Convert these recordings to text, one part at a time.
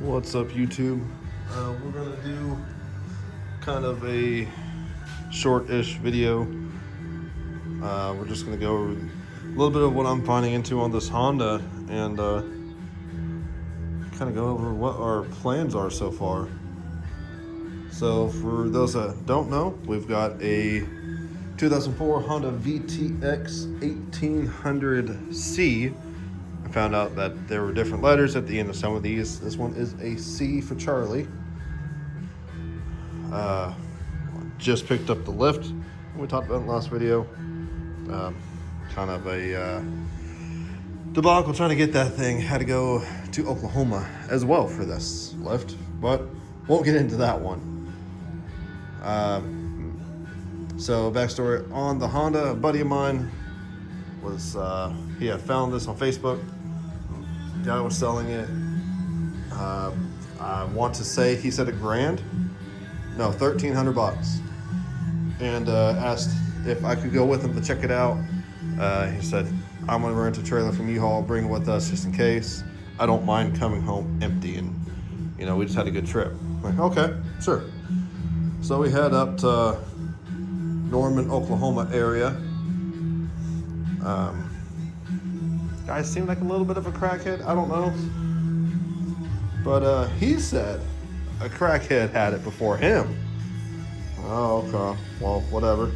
What's up, YouTube? We're gonna do kind of a short-ish video. We're just gonna go over a little bit of what I'm finding into on this Honda and kind of go over what our plans are so far. So for those that don't know, we've got a 2004 Honda VTX 1800C. I found out that there were different letters at the end of some of these. This one is a C for Charlie. Just picked up the lift. We talked about in the last video. Kind of a debacle trying to get that thing. Had to go to Oklahoma as well for this lift, but won't get into that one. So backstory on the Honda, a buddy of mine was, he had found this on Facebook. Guy was selling it. I want to say he said $1,300, and asked if I could go with him to check it out. He said, I'm gonna rent a trailer from U-Haul, bring it with us just in case. I don't mind coming home empty, and we just had a good trip. I'm like, okay, sure. So we head up to Norman, Oklahoma area. Guy seemed like a little bit of a crackhead. I don't know. But he said a crackhead had it before him. Oh, okay. Well, whatever.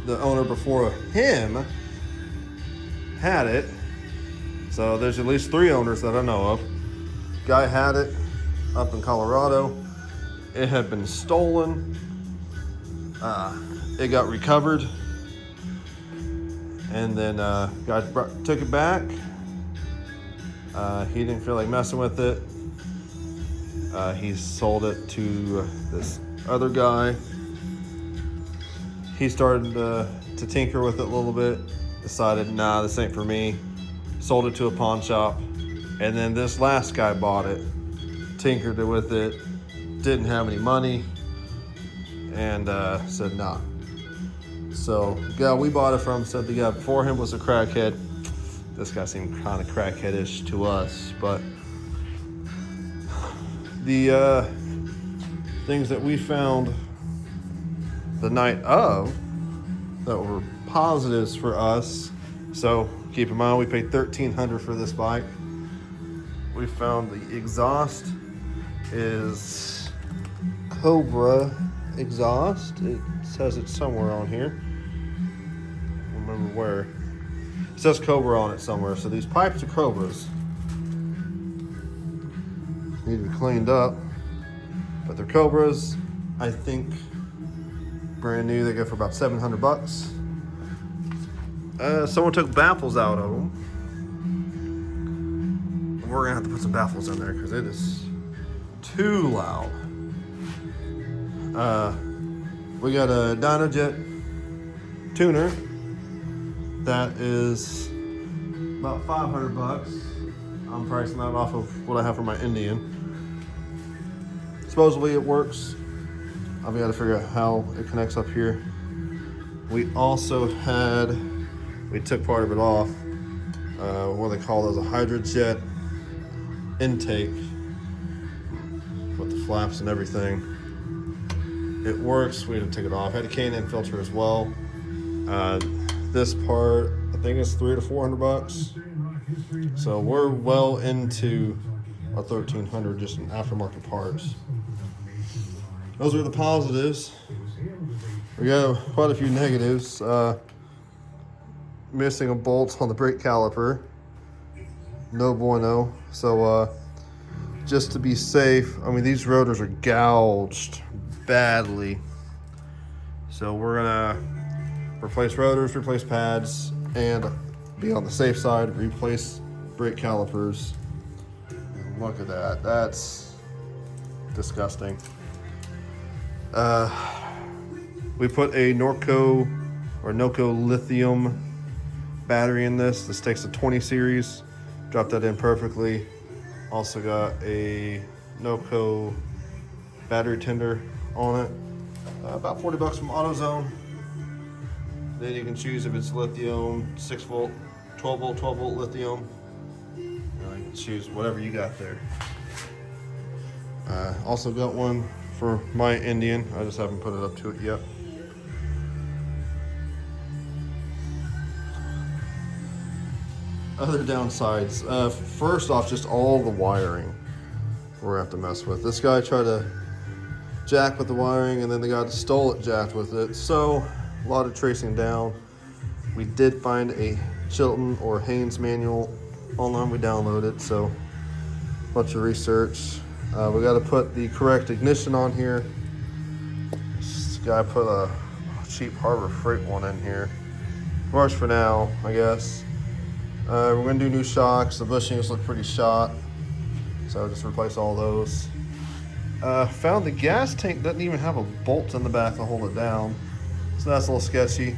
The owner before him had it. So there's at least 3 owners that I know of. Guy had it up in Colorado. It had been stolen. It got recovered. And then guy took it back. He didn't feel like messing with it. He sold it to this other guy. He started to tinker with it a little bit. Decided, nah, this ain't for me. Sold it to a pawn shop. And then this last guy bought it. Tinkered with it. Didn't have any money. And said, nah. So the guy we bought it from said the guy before him was a crackhead. This guy seemed kind of crackheadish to us, but the things that we found the night of that were positives for us. So keep in mind, we paid $1,300 for this bike. We found the exhaust is Cobra exhaust. It says it's somewhere on here. I don't remember where. It says Cobra on it somewhere. So these pipes are Cobras. Need to be cleaned up. But they're Cobras. I think brand new. They go for about $700. Someone took baffles out of them. We're gonna have to put some baffles in there because it is too loud. We got a Dynojet tuner that is about $500. I'm pricing that off of what I have for my Indian. Supposedly it works. I've got to figure out how it connects up here. We also we took part of it off, what they call those, a hydrojet intake with the flaps and everything. It works. We had to take it off. Had a K&N filter as well. This part, I think it's $300 to $400. So we're well into our $1,300 just in aftermarket parts. Those are the positives. We got quite a few negatives. Missing a bolt on the brake caliper. No bueno. So just to be safe, I mean, these rotors are gouged badly. So we're gonna replace rotors, replace pads, and be on the safe side, replace brake calipers. Look at that. That's disgusting. We put a Norco lithium battery in this. This takes a 20 series. Dropped that in perfectly. Also got a Norco battery tender on it. About $40 from AutoZone. Then you can choose if it's lithium, 6 volt, 12 volt lithium, And I can choose whatever you got there. Also got one for my Indian. I just haven't put it up to it yet. Other downsides. First off, just all the wiring we're gonna have to mess with. This guy tried to jack with the wiring, and then the guy that stole it jacked with it. So a lot of tracing down. We did find a Chilton or Haynes manual online. We downloaded, so a bunch of research. We got to put the correct ignition on here. This guy put a cheap Harbor Freight one in here. Works for now, I guess. We're gonna do new shocks. The bushings look pretty shot, so I'll just replace all those. Found the gas tank doesn't even have a bolt in the back to hold it down, so that's a little sketchy.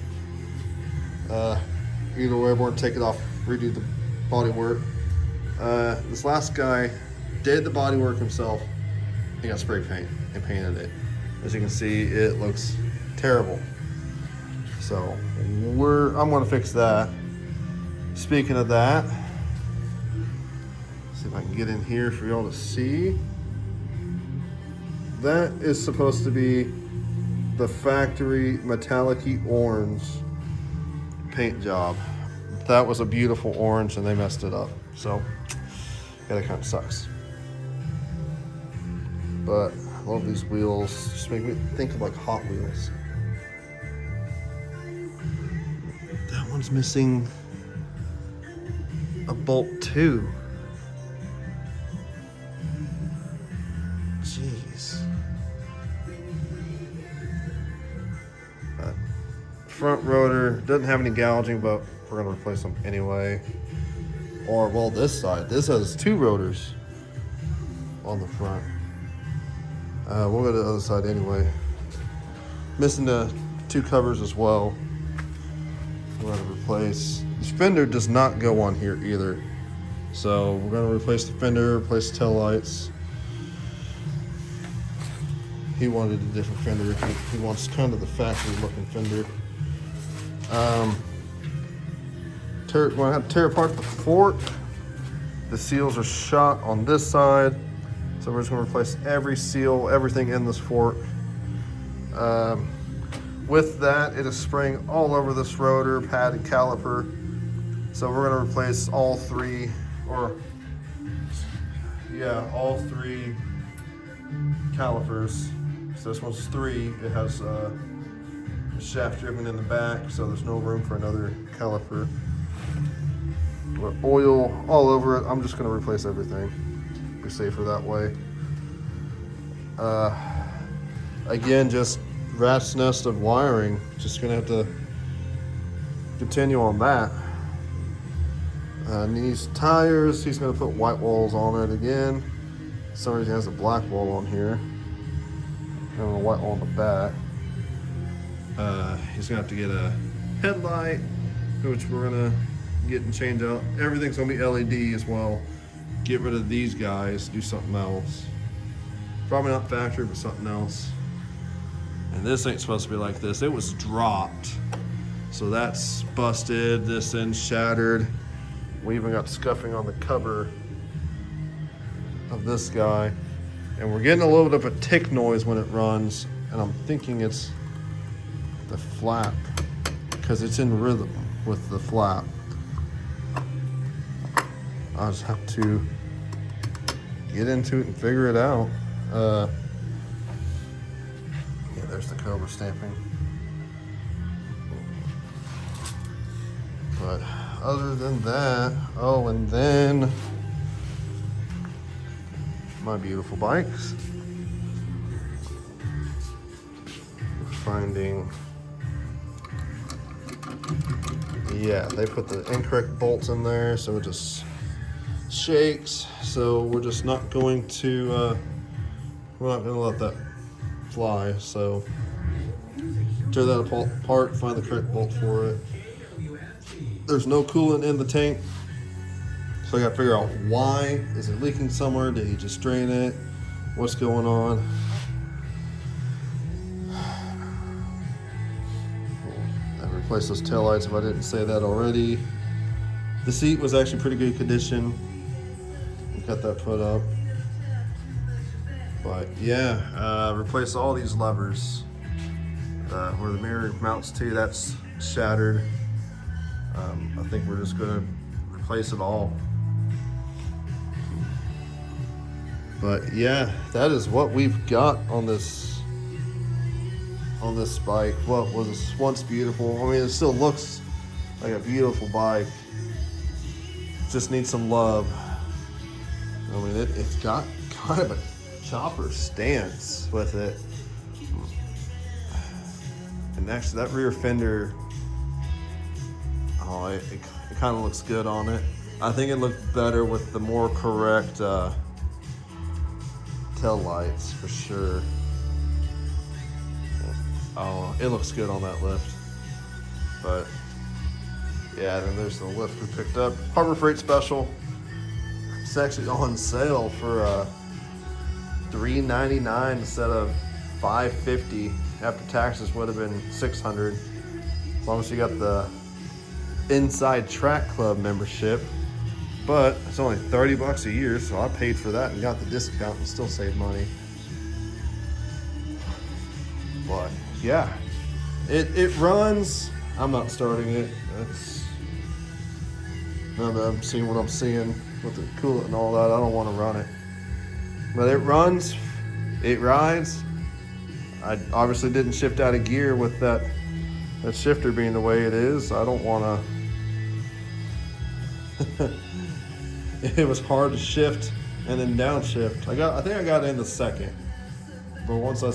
Either way, we're going to take it off, redo the body work. This last guy did the body work himself. He got spray paint and painted it. As you can see, it looks terrible. So I'm going to fix that. Speaking of that, see if I can get in here for y'all to see. That is supposed to be the factory metallic-y orange paint job. That was a beautiful orange and they messed it up. So yeah, that kind of sucks. But I love these wheels. Just make me think of like Hot Wheels. That one's missing a bolt too. Jeez. Front rotor doesn't have any gouging, but we're gonna replace them anyway. Or well, this side. This has two rotors on the front. We'll go to the other side anyway. Missing the two covers as well. We're gonna replace. The fender does not go on here either. So we're gonna replace the fender, replace the tail lights. He wanted a different fender. He wants kind of the factory looking fender. We're gonna have to tear apart the fork. The seals are shot on this side. So we're just gonna replace every seal, everything in this fork. With that, it is spraying all over this rotor, pad, and caliper. So we're gonna replace all three calipers. So this one's 3. It has a shaft driven in the back, so there's no room for another caliper. With oil all over it, I'm just gonna replace everything. Be safer that way. Again, just rat's nest of wiring. Just gonna have to continue on that. These tires, he's gonna put white walls on it again. For some reason, he has a black wall on here. And a white wall on the back. He's gonna have to get a headlight, which we're gonna get and change out. Everything's gonna be LED as well. Get rid of these guys, do something else. Probably not factory, but something else. And this ain't supposed to be like this. It was dropped. So that's busted, this end shattered. We even got scuffing on the cover of this guy. And we're getting a little bit of a tick noise when it runs. And I'm thinking it's the flap, because it's in rhythm with the flap. I'll just have to get into it and figure it out. Yeah, there's the Cobra stamping. But other than that, oh, and then my beautiful bikes. Finding, yeah, they put the incorrect bolts in there, so it just shakes. So we're just not going to, we're not going to let that fly. So tear that apart, find the correct bolt for it. There's no coolant in the tank, so I got to figure out why. Is it leaking somewhere? Did he just drain it? What's going on? I replaced those taillights if I didn't say that already. The seat was actually pretty good condition. got that put up. But yeah, replace all these levers. Where the mirror mounts to, that's shattered. I think we're just gonna replace it all. But yeah, that is what we've got on this bike. What was once beautiful. I mean, it still looks like a beautiful bike. Just needs some love. I mean, it's got kind of a chopper stance with it. And actually, that rear fender, oh, it kind of looks good on it. I think it looked better with the more correct tail lights for sure. Oh, it looks good on that lift. But yeah, then there's the lift we picked up. Harbor Freight special. It's actually on sale for $399 instead of $550. After taxes would have been $600. As long as you got the Inside Track Club membership. But it's only $30 a year, so I paid for that and got the discount and still saved money. But yeah, it runs. I'm not starting it. Now that I'm seeing what I'm seeing with the coolant and all that, I don't want to run it. But it runs, it rides. I obviously didn't shift out of gear with that shifter being the way it is. I don't want to. It was hard to shift and then downshift. I think I got in the second, but once I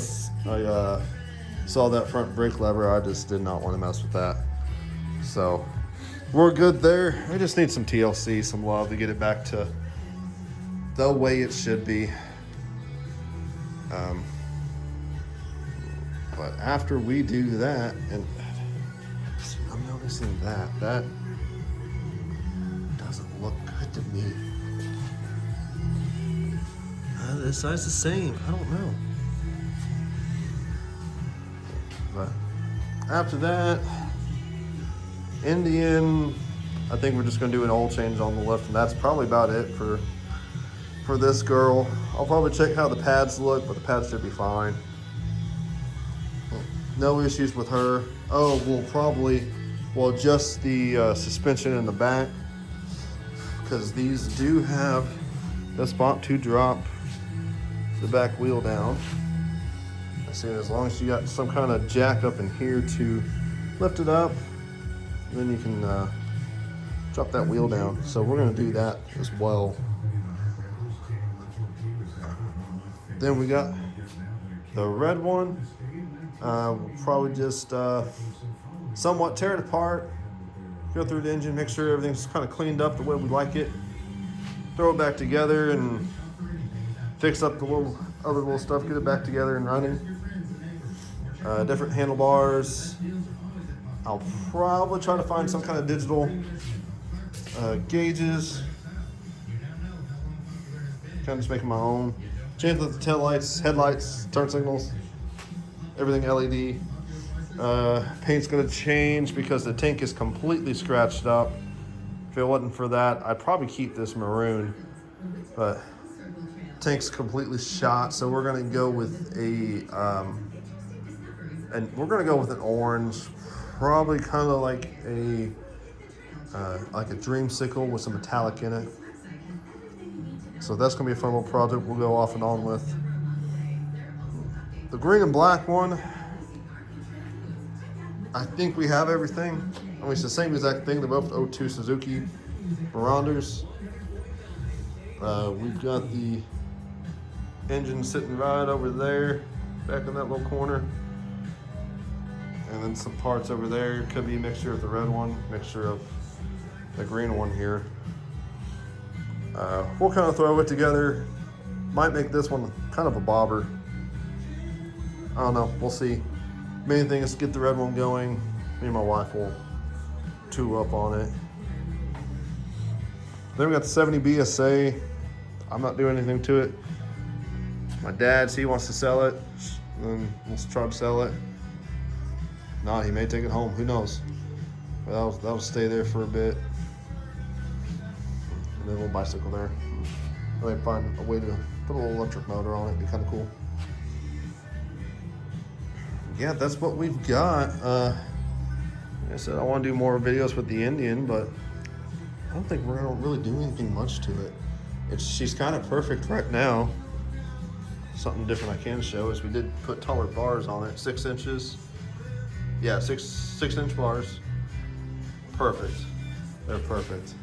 saw that front brake lever, I just did not want to mess with that. So we're good there. I just need some TLC, some love to get it back to the way it should be. But after we do that, and I'm noticing that doesn't look good to me. This side's the same. I don't know. But after that, in the end, I think we're just going to do an oil change on the lift, and that's probably about it for this girl. I'll probably check how the pads look, but the pads should be fine. No issues with her. Oh, we'll adjust the suspension in the back, because these do have the spot to drop the back wheel down. I see, as long as you got some kind of jack up in here to lift it up, then you can drop that wheel down. So we're going to do that as well. Then we got the red one. We'll probably just somewhat tear it apart, go through the engine, make sure everything's kind of cleaned up the way we like it, throw it back together and fix up the other little stuff, get it back together and running. Different handlebars. I'll probably try to find some kind of digital gauges. Kind of just making my own. Change the tail lights, headlights, turn signals, everything LED. Paint's gonna change because the tank is completely scratched up. If it wasn't for that, I'd probably keep this maroon, but tank's completely shot. So we're gonna go with an orange, probably kind of like a dreamsicle with some metallic in it. So that's gonna be a fun little project we'll go off and on with. The green and black one, I think we have everything. I mean, it's the same exact thing. They're both 02 Suzuki Miranders. We've got the engine sitting right over there, back in that little corner. And then some parts over there. Could be a mixture of the red one, mixture of the green one here. We'll kind of throw it together. Might make this one kind of a bobber. I don't know, we'll see. Main thing is to get the red one going. Me and my wife will tool up on it. Then we got the 70 BSA. I'm not doing anything to it. My dad, he wants to sell it. Then we'll try to sell it. No, he may take it home, who knows. But that'll stay there for a bit. And then we'll bicycle there. I might find a way to put a little electric motor on it. It'd be kind of cool. Yeah, that's what we've got. Like I said, I want to do more videos with the Indian, but I don't think we're gonna really do anything much to it. She's kind of perfect right now. Something different I can show is we did put taller bars on it, 6 inches. Yeah, six inch bars. Perfect. They're perfect.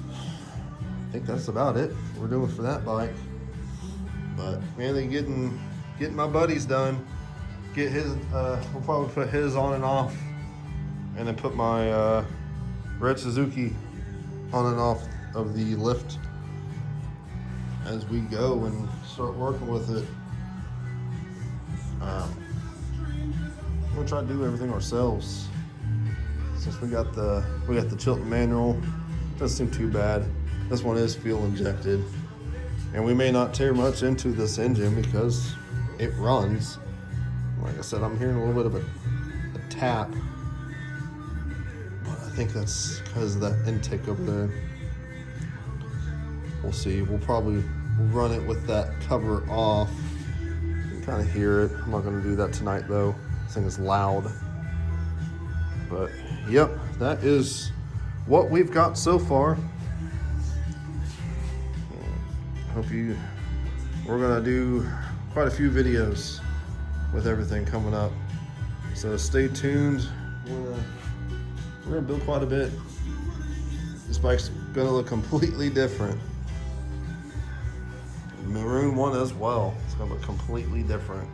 I think that's about it we're doing for that bike. But mainly getting my buddies done. Get his. We'll probably put his on and off, and then put my red Suzuki on and off of the lift as we go and start working with it. We're gonna try to do everything ourselves since we got the Chilton manual. Doesn't seem too bad. This one is fuel injected, and we may not tear much into this engine because it runs. Like I said, I'm hearing a little bit of a tap, but I think that's because of that intake over there. We'll see. We'll probably run it with that cover off. You can kind of hear it. I'm not going to do that tonight though. This thing is loud. But yep, that is what we've got so far. We're going to do quite a few videos with everything coming up. So stay tuned. We're going to build quite a bit. This bike's going to look completely different. Maroon one as well. It's going to look completely different.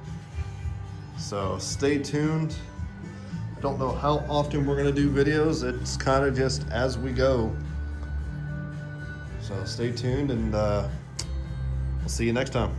So stay tuned. Don't know how often we're going to do videos. It's kind of just as we go. So stay tuned, and we'll see you next time.